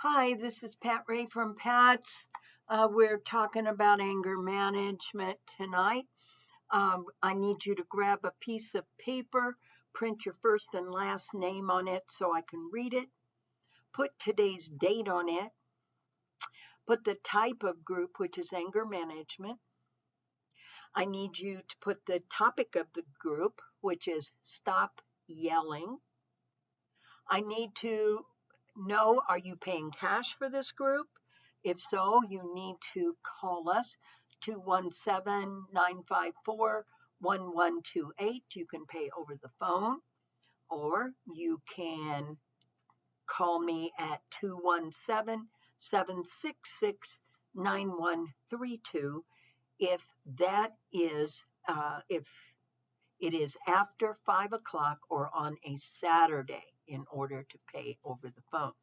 Hi, this is Pat Ray from Pat's. We're talking about anger management tonight. I need you to grab a piece of paper, print your first and last name on it so I can read it, put today's date on it, put the type of group, which is anger management. I need you to put the topic of the group, which is stop yelling. I need to know, are you paying cash for this group? If so, you need to call us 217-954-1128. You can pay over the phone, or you can call me at 217-766-9132 if that is if it is after 5 o'clock or on a Saturday in order to pay over the phone.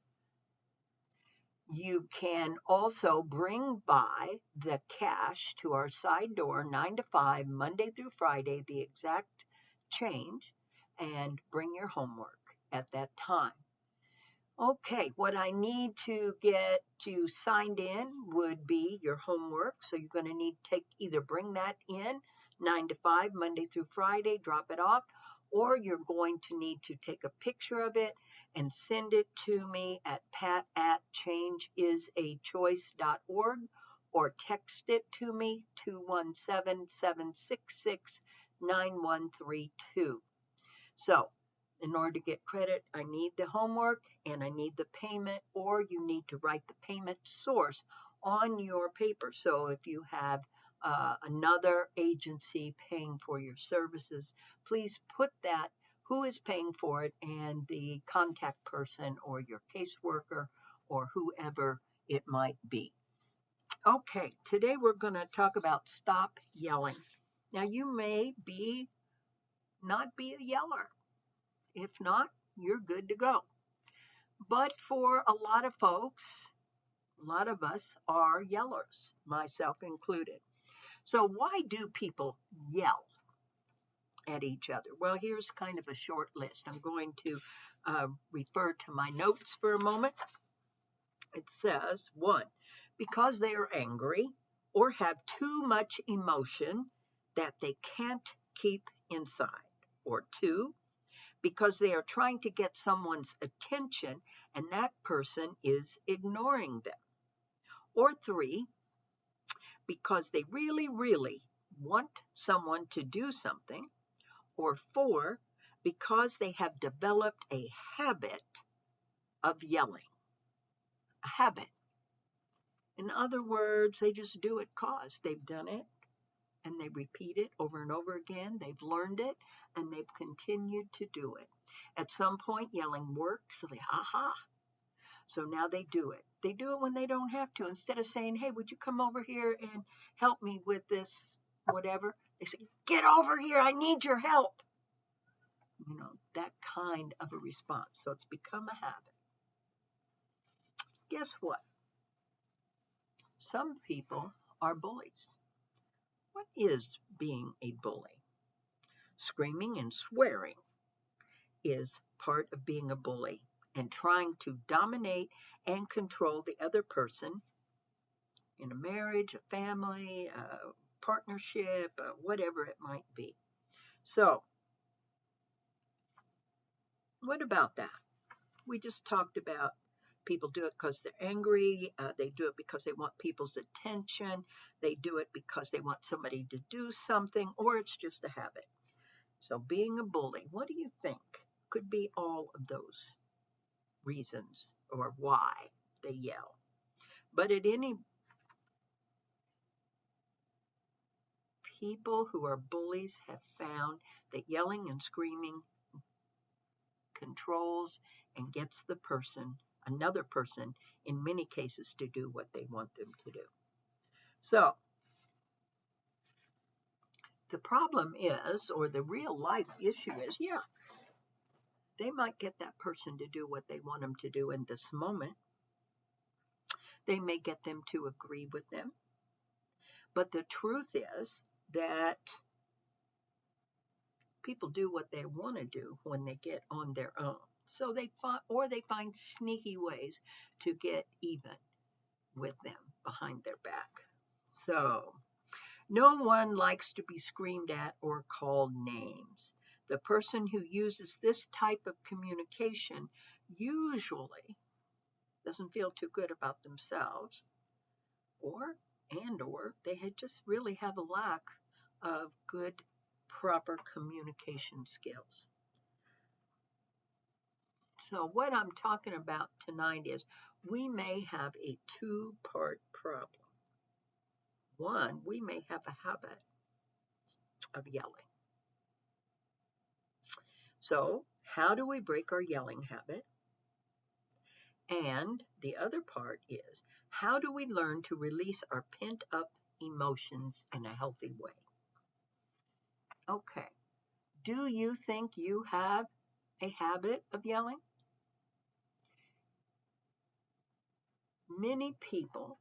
You can also bring by the cash to our side door 9 to 5, Monday through Friday, the exact change, and bring your homework at that time. Okay, what I need to get you signed in would be your homework. So you're going to need to either bring that in 9 to 5, Monday through Friday, drop it off, or you're going to need to take a picture of it and send it to me at pat@changeisAchoice.org or text it to me 217-766-9132. So in order to get credit, I need the homework and I need the payment, or you need to write the payment source on your paper. So if you have another agency paying for your services, please put that, who is paying for it, and the contact person or your caseworker or whoever it might be. Okay, today we're going to talk about stop yelling. Now you may not be a yeller. If not, you're good to go. But for a lot of folks, a lot of us are yellers, myself included. So why do people yell at each other? Well, here's kind of a short list. I'm going to refer to my notes for a moment. It says, 1, because they are angry or have too much emotion that they can't keep inside. Or 2, because they are trying to get someone's attention and that person is ignoring them. Or 3, because they really, really want someone to do something. Or 4, because they have developed a habit of yelling. A habit. In other words, they just do it because they've done it and they repeat it over and over again. They've learned it and they've continued to do it. At some point, yelling works, so they, aha. So now they do it. They do it when they don't have to. Instead of saying, hey, would you come over here and help me with this, whatever, they say, get over here, I need your help. You know, that kind of a response. So it's become a habit. Guess what? Some people are bullies. What is being a bully? Screaming and swearing is part of being a bully, and trying to dominate and control the other person in a marriage, a family, a partnership, whatever it might be. So, what about that? We just talked about people do it because they're angry. They do it because they want people's attention. They do it because they want somebody to do something, or it's just a habit. So being a bully, what do you think? Could be all of those reasons or why they yell. But at any people who are bullies have found that yelling and screaming controls and gets the person, another person, in many cases to do what they want them to do. So the problem is, or the real life issue is, yeah, they might get that person to do what they want them to do in this moment. They may get them to agree with them. But the truth is that people do what they want to do when they get on their own. So they find sneaky ways to get even with them behind their back. So no one likes to be screamed at or called names. The person who uses this type of communication usually doesn't feel too good about themselves, or they just really have a lack of good, proper communication skills. So what I'm talking about tonight is we may have a two-part problem. One, we may have a habit of yelling. So how do we break our yelling habit? And the other part is, how do we learn to release our pent-up emotions in a healthy way? Okay, do you think you have a habit of yelling? Many people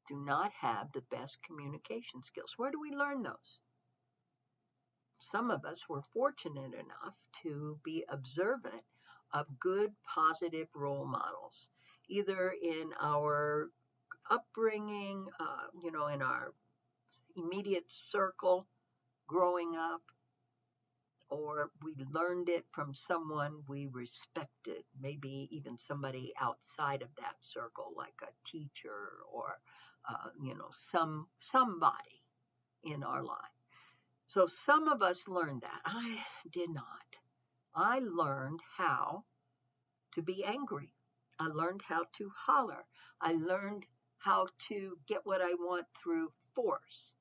do not have the best communication skills. Where do we learn those? Some of us were fortunate enough to be observant of good, positive role models, either in our upbringing, in our immediate circle growing up, or we learned it from someone we respected, maybe even somebody outside of that circle, like a teacher or, somebody in our life. So some of us learned that. I did not. I learned how to be angry. I learned how to holler. I learned how to get what I want through force.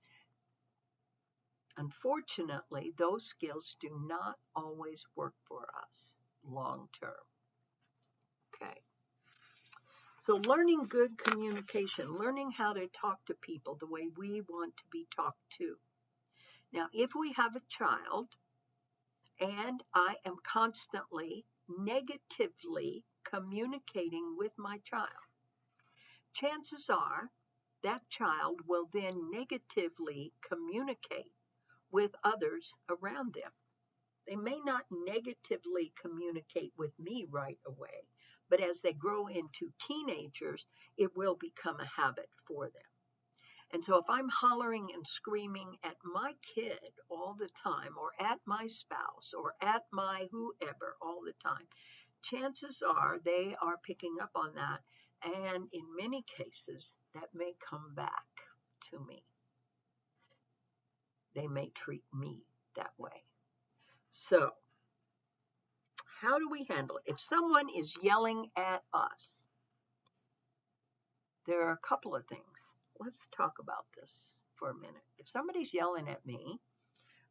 Unfortunately, those skills do not always work for us long term. Okay. So learning good communication, learning how to talk to people the way we want to be talked to. Now, if we have a child and I am constantly negatively communicating with my child, chances are that child will then negatively communicate with others around them. They may not negatively communicate with me right away, but as they grow into teenagers, it will become a habit for them. And so if I'm hollering and screaming at my kid all the time, or at my spouse, or at my whoever all the time, chances are they are picking up on that. And in many cases, that may come back to me. They may treat me that way. So, how do we handle it? If someone is yelling at us, there are a couple of things. Let's talk about this for a minute. If somebody's yelling at me,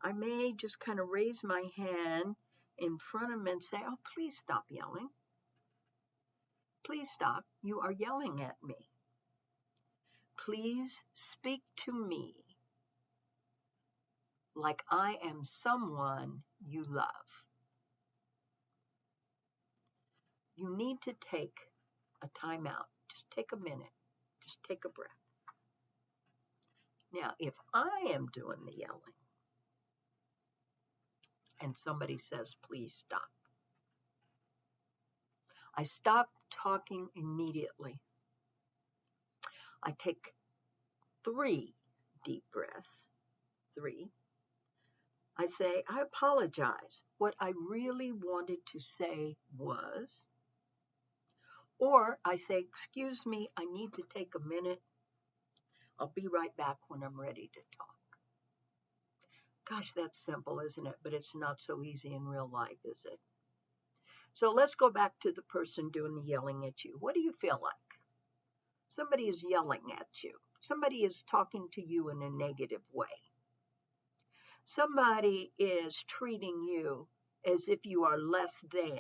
I may just kind of raise my hand in front of them and say, oh, please stop yelling. Please stop. You are yelling at me. Please speak to me like I am someone you love. You need to take a time out. Just take a minute. Just take a breath. Now, if I am doing the yelling and somebody says, please stop, I stop talking immediately. I take 3 deep breaths. 3. I say, I apologize. What I really wanted to say was, or I say, excuse me, I need to take a minute. I'll be right back when I'm ready to talk. Gosh, that's simple, isn't it? But it's not so easy in real life, is it? So let's go back to the person doing the yelling at you. What do you feel like? Somebody is yelling at you. Somebody is talking to you in a negative way. Somebody is treating you as if you are less than.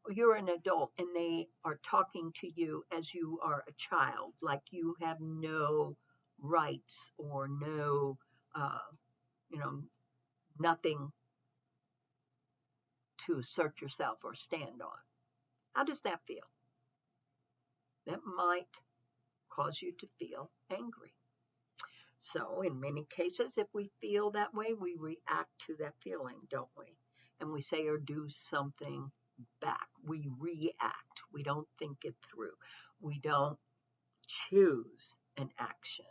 You're an adult and they are talking to you as you are a child, like you have no rights or no, nothing to assert yourself or stand on. How does that feel? That might cause you to feel angry. So in many cases, if we feel that way, we react to that feeling, don't we? And we say or do something back. We react. We don't think it through. We don't choose an action.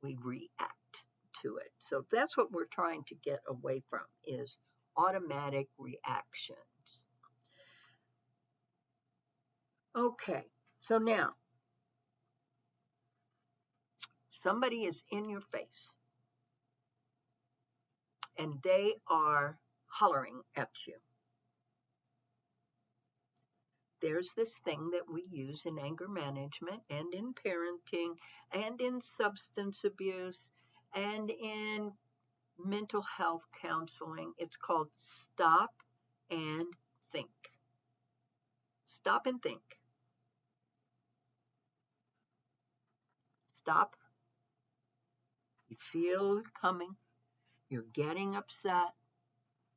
We react to it. So that's what we're trying to get away from, is automatic reactions. Okay, so now somebody is in your face and they are hollering at you. There's this thing that we use in anger management and in parenting and in substance abuse and in mental health counseling. It's called stop and think. Stop and think. Stop. You feel it coming. You're getting upset.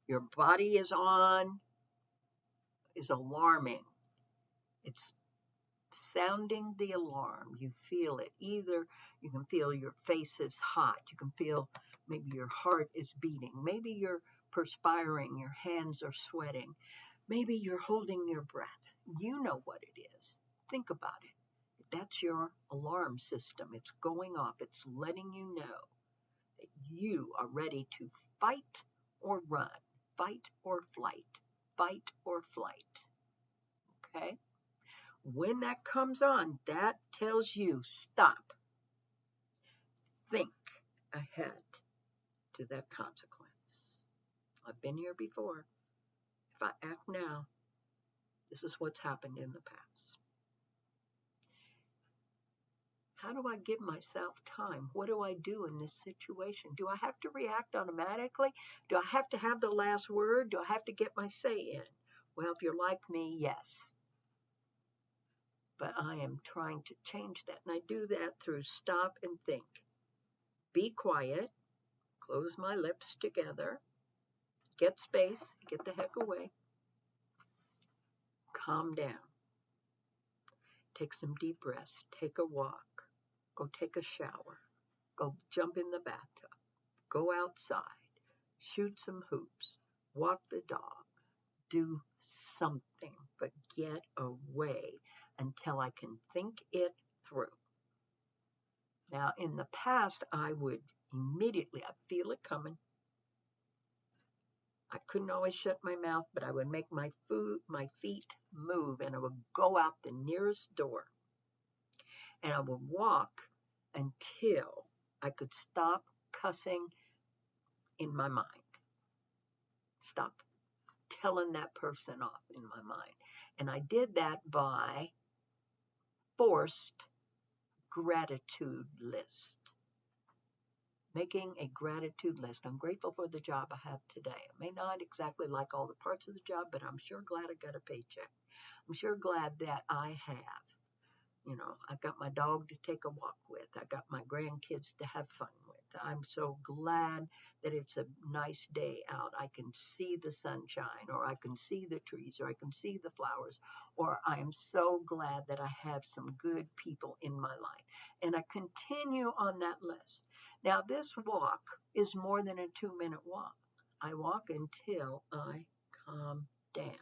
Your body is alarming. It's sounding the alarm. You feel it. Either you can feel your face is hot. You can feel maybe your heart is beating. Maybe you're perspiring. Your hands are sweating. Maybe you're holding your breath. You know what it is. Think about it. That's your alarm system. It's going off. It's letting you know that you are ready to fight or run, fight or flight, fight or flight. Okay? When that comes on, that tells you stop, think ahead to that consequence. I've been here before. If I act now, this is what's happened in the past. How do I give myself time? What do I do in this situation? Do I have to react automatically? Do I have to have the last word? Do I have to get my say in? Well, if you're like me, yes. But I am trying to change that. And I do that through stop and think. Be quiet, close my lips together, get space, get the heck away, calm down, take some deep breaths, take a walk, go take a shower, go jump in the bathtub, go outside, shoot some hoops, walk the dog, do something, but get away until I can think it through. Now, in the past, I would immediately, I'd feel it coming. I couldn't always shut my mouth, but I would make my feet move, and I would go out the nearest door. And I would walk until I could stop cussing in my mind. Stop telling that person off in my mind. And I did that by forced gratitude list. Making a gratitude list. I'm grateful for the job I have today. I may not exactly like all the parts of the job, but I'm sure glad I got a paycheck. I'm sure glad that I have. I got my dog to take a walk with. I got my grandkids to have fun with. I'm so glad that it's a nice day out. I can see the sunshine, or I can see the trees, or I can see the flowers, or I am so glad that I have some good people in my life. And I continue on that list. Now, this walk is more than a 2-minute walk. I walk until I calm down.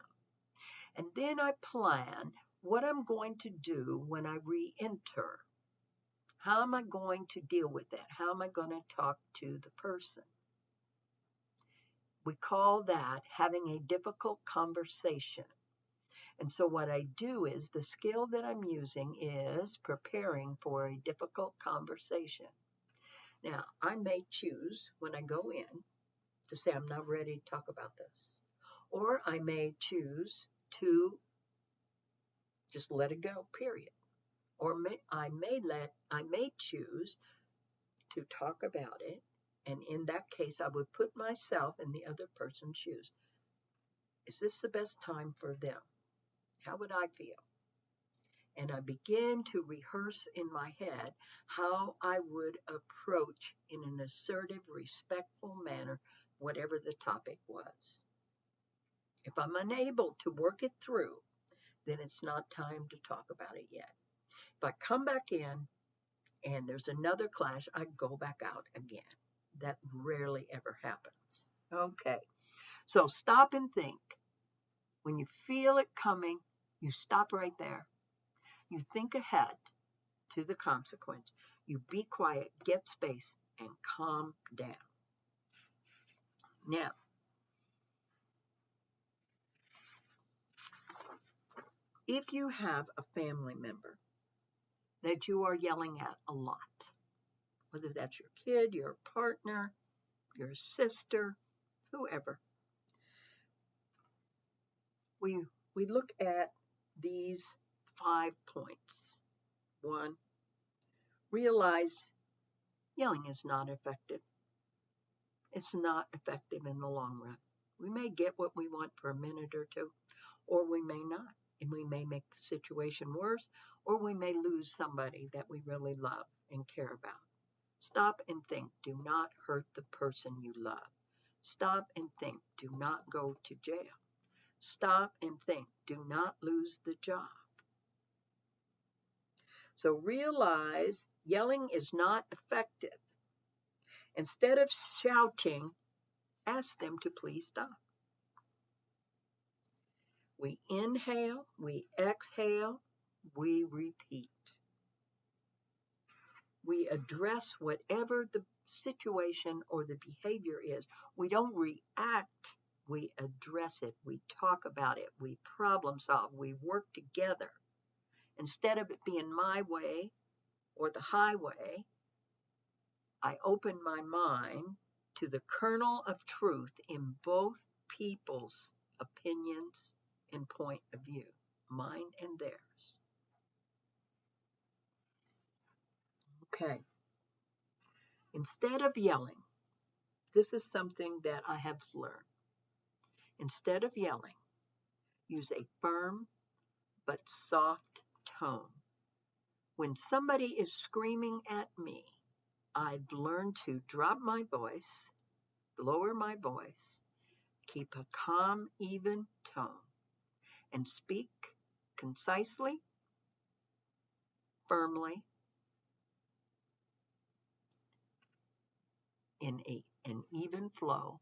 And then I plan what I'm going to do when I re-enter. How am I going to deal with that? How am I going to talk to the person? We call that having a difficult conversation. And so what I do is, the skill that I'm using is preparing for a difficult conversation. Now, I may choose when I go in to say I'm not ready to talk about this. Or I may choose to just let it go, period. Or I may choose to talk about it, and in that case, I would put myself in the other person's shoes. Is this the best time for them? How would I feel? And I begin to rehearse in my head how I would approach in an assertive, respectful manner, whatever the topic was. If I'm unable to work it through, then it's not time to talk about it yet. If I come back in and there's another clash, I go back out again. That rarely ever happens. Okay, so stop and think. When you feel it coming, you stop right there. You think ahead to the consequence. You be quiet, get space, and calm down. Now, if you have a family member that you are yelling at a lot, whether that's your kid, your partner, your sister, whoever, we look at these 5 points. 1, realize yelling is not effective. It's not effective in the long run. We may get what we want for a minute or two, or we may not. And we may make the situation worse, or we may lose somebody that we really love and care about. Stop and think. Do not hurt the person you love. Stop and think. Do not go to jail. Stop and think. Do not lose the job. So realize yelling is not effective. Instead of shouting, ask them to please stop. We inhale, we exhale, we repeat. We address whatever the situation or the behavior is. We don't react, we address it. We talk about it. We problem solve. We work together. Instead of it being my way or the highway, I open my mind to the kernel of truth in both people's opinions and point of view, mine and theirs. Okay. Instead of yelling, this is something that I have learned. Instead of yelling, use a firm but soft tone. When somebody is screaming at me, I've learned to drop my voice, lower my voice, keep a calm, even tone, and speak concisely, firmly, in an even flow,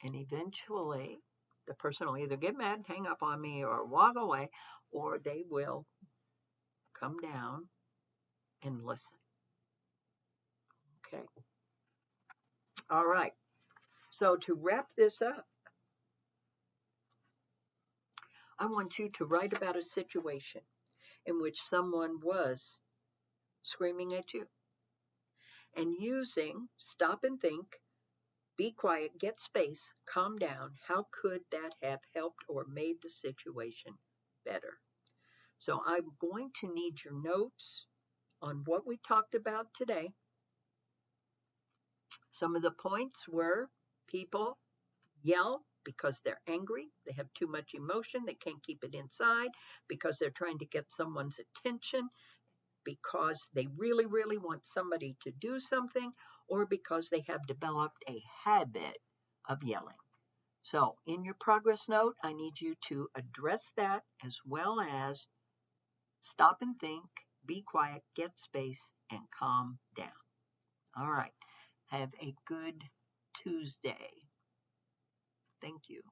and eventually the person will either get mad, hang up on me, or walk away, or they will come down and listen. Okay. All right. So to wrap this up, I want you to write about a situation in which someone was screaming at you, and using stop and think, be quiet, get space, calm down. How could that have helped or made the situation better? So I'm going to need your notes on what we talked about today. Some of the points were people yell because they're angry, they have too much emotion, they can't keep it inside, because they're trying to get someone's attention, because they really, really want somebody to do something, or because they have developed a habit of yelling. So in your progress note, I need you to address that, as well as stop and think, be quiet, get space, and calm down. All right. Have a good Tuesday. Thank you.